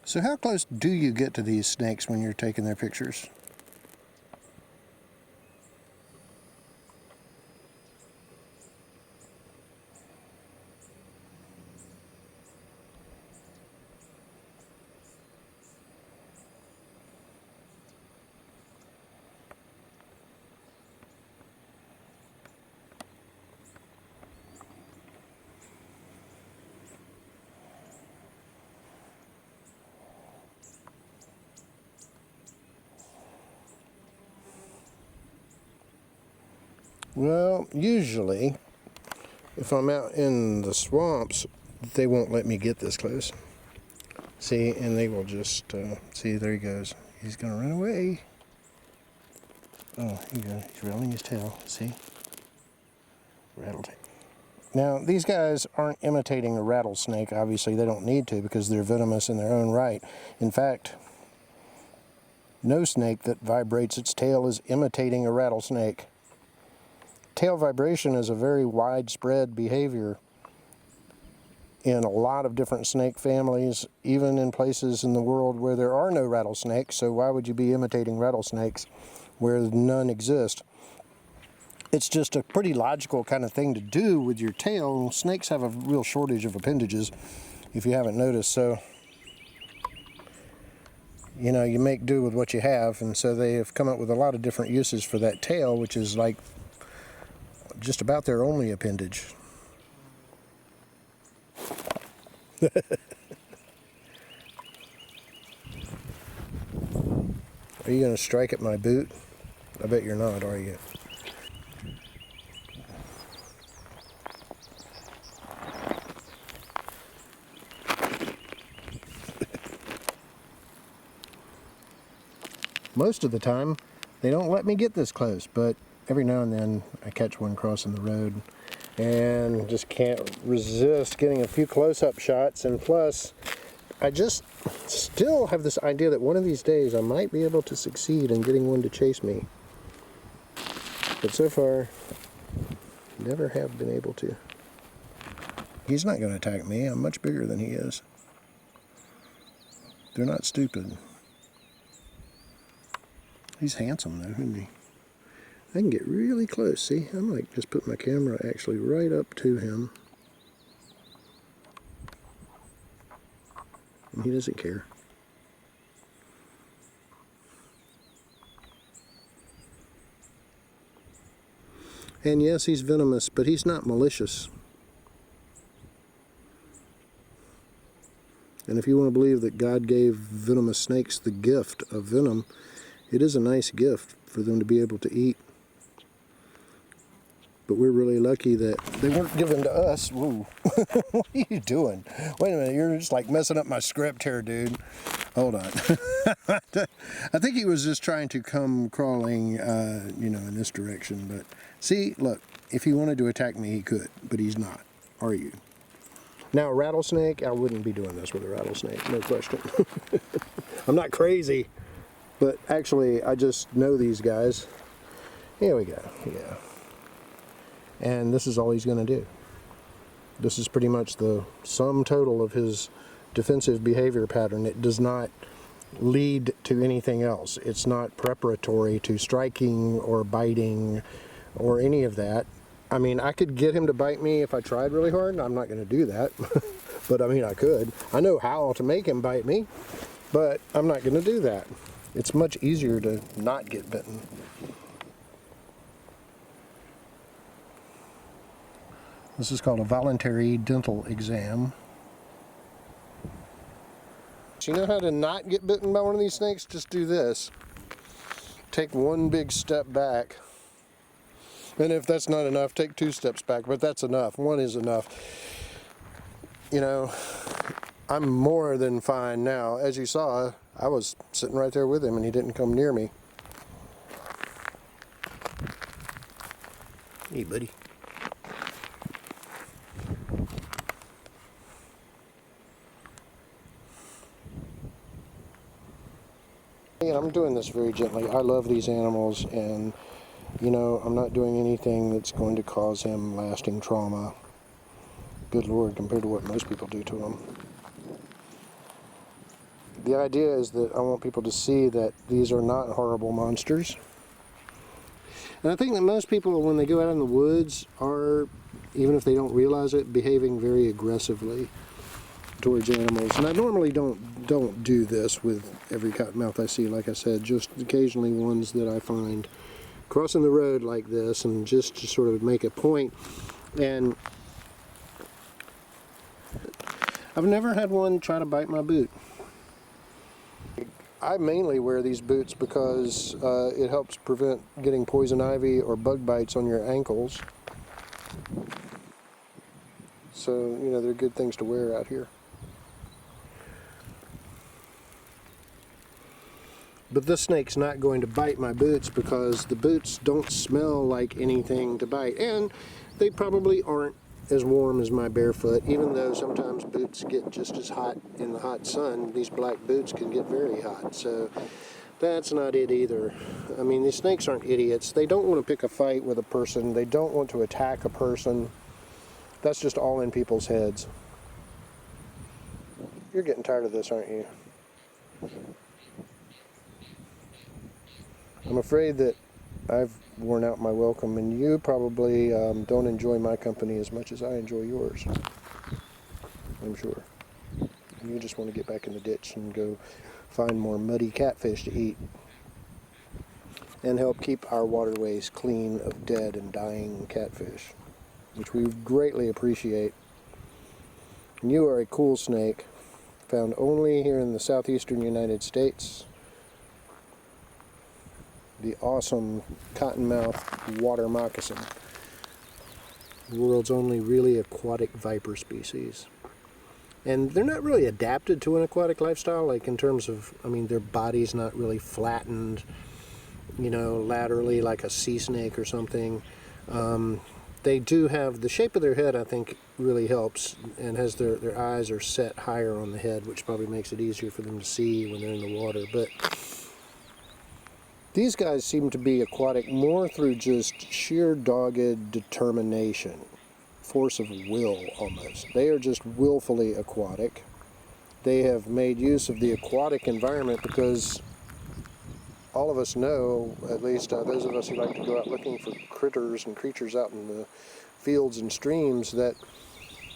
So how close do you get to these snakes when you're taking their pictures? Well, usually, if I'm out in the swamps, they won't let me get this close. See, and they will just, see, there he goes. He's going to run away. Oh, here you go. He's rattling his tail. See? Rattletail. Now, these guys aren't imitating a rattlesnake. Obviously, they don't need to because they're venomous in their own right. In fact, no snake that vibrates its tail is imitating a rattlesnake. Tail vibration is a very widespread behavior in a lot of different snake families, even in places in the world where there are no rattlesnakes. So why would you be imitating rattlesnakes where none exist? It's just a pretty logical kind of thing to do with your tail. Snakes have a real shortage of appendages, if you haven't noticed. So, you know, you make do with what you have, and so they have come up with a lot of different uses for that tail, which is like just about their only appendage. Are you going to strike at my boot? I bet you're not, are you? Most of the time, they don't let me get this close, but every now and then I catch one crossing the road and just can't resist getting a few close-up shots. And plus, I just still have this idea that one of these days I might be able to succeed in getting one to chase me. But so far, never have been able to. He's not going to attack me. I'm much bigger than he is. They're not stupid. He's handsome though, isn't he? I can get really close, see? I might just put my camera actually right up to him. And he doesn't care. And yes, he's venomous, but he's not malicious. And if you want to believe that God gave venomous snakes the gift of venom, it is a nice gift for them to be able to eat. But we're really lucky that they weren't given to us. Whoa. What are you doing? Wait a minute, you're just like messing up my script here, dude. Hold on. I think he was just trying to come crawling, you know, in this direction. But see, look, if he wanted to attack me, he could, but he's not. Are you? Now, a rattlesnake, I wouldn't be doing this with a rattlesnake, no question. I'm not crazy, but actually, I just know these guys. Here we go, yeah. And this is all he's going to do. This is pretty much the sum total of his defensive behavior pattern. It does not lead to anything else. It's not preparatory to striking or biting or any of that. I mean, I could get him to bite me if I tried really hard. I'm not going to do that. But I mean, I could. I know how to make him bite me, but I'm not going to do that. It's much easier to not get bitten. This is called a voluntary dental exam. Do you know how to not get bitten by one of these snakes? Just do this. Take one big step back. And if that's not enough, take 2 steps back, but that's enough. 1 is enough. You know, I'm more than fine now. As you saw, I was sitting right there with him and he didn't come near me. Hey, buddy. And I'm doing this very gently. I love these animals, and you know, I'm not doing anything that's going to cause him lasting trauma. Good Lord, compared to what most people do to him. The idea is that I want people to see that these are not horrible monsters. And I think that most people, when they go out in the woods, are, even if they don't realize it, behaving very aggressively towards animals. And I normally don't do this with every cottonmouth I see, like I said, just occasionally ones that I find crossing the road like this, and just to sort of make a point. And I've never had one try to bite my boot. I mainly wear these boots because it helps prevent getting poison ivy or bug bites on your ankles. So, you know, they're good things to wear out here. But this snake's not going to bite my boots because the boots don't smell like anything to bite. And they probably aren't as warm as my barefoot, even though sometimes boots get just as hot in the hot sun. These black boots can get very hot, so that's not it either. I mean, these snakes aren't idiots. They don't want to pick a fight with a person. They don't want to attack a person. That's just all in people's heads. You're getting tired of this, aren't you? I'm afraid that I've worn out my welcome, and you probably don't enjoy my company as much as I enjoy yours. I'm sure. You just want to get back in the ditch and go find more muddy catfish to eat and help keep our waterways clean of dead and dying catfish, which we greatly appreciate. And you are a cool snake, found only here in the southeastern United States. The awesome cottonmouth water moccasin, the world's only really aquatic viper species. And they're not really adapted to an aquatic lifestyle, like in terms of, I mean, their body's not really flattened, you know, laterally like a sea snake or something. They do have, the shape of their head I think really helps, and has their eyes are set higher on the head, which probably makes it easier for them to see when they're in the water. But these guys seem to be aquatic more through just sheer dogged determination, force of will almost. They are just willfully aquatic. They have made use of the aquatic environment because all of us know, at least those of us who like to go out looking for critters and creatures out in the fields and streams, that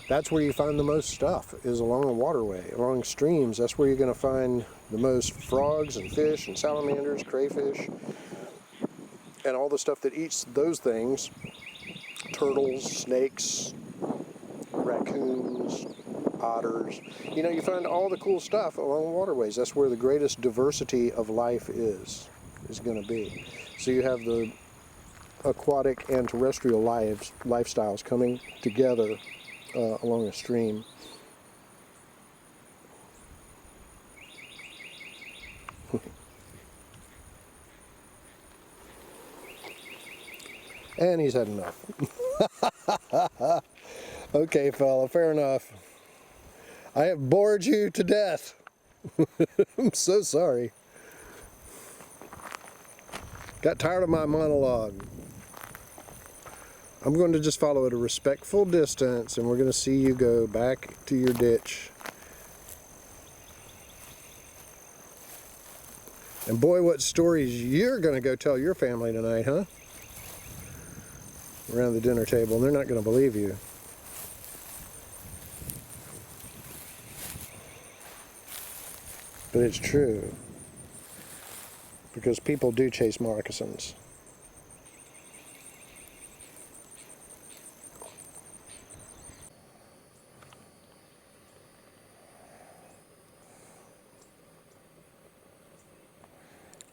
that's where you find the most stuff, is along a waterway, along streams. That's where you're going to find the most frogs and fish and salamanders, crayfish, and all the stuff that eats those things. Turtles, snakes, raccoons, otters. You know, you find all the cool stuff along waterways. That's where the greatest diversity of life is going to be. So you have the aquatic and terrestrial lifestyles coming together along a stream. And he's had enough. Okay, fella, fair enough. I have bored you to death. I'm so sorry. Got tired of my monologue. I'm going to just follow at a respectful distance, and we're going to see you go back to your ditch. And boy, what stories you're going to go tell your family tonight, huh? Around the dinner table, and they're not going to believe you. But it's true. Because people do chase moccasins.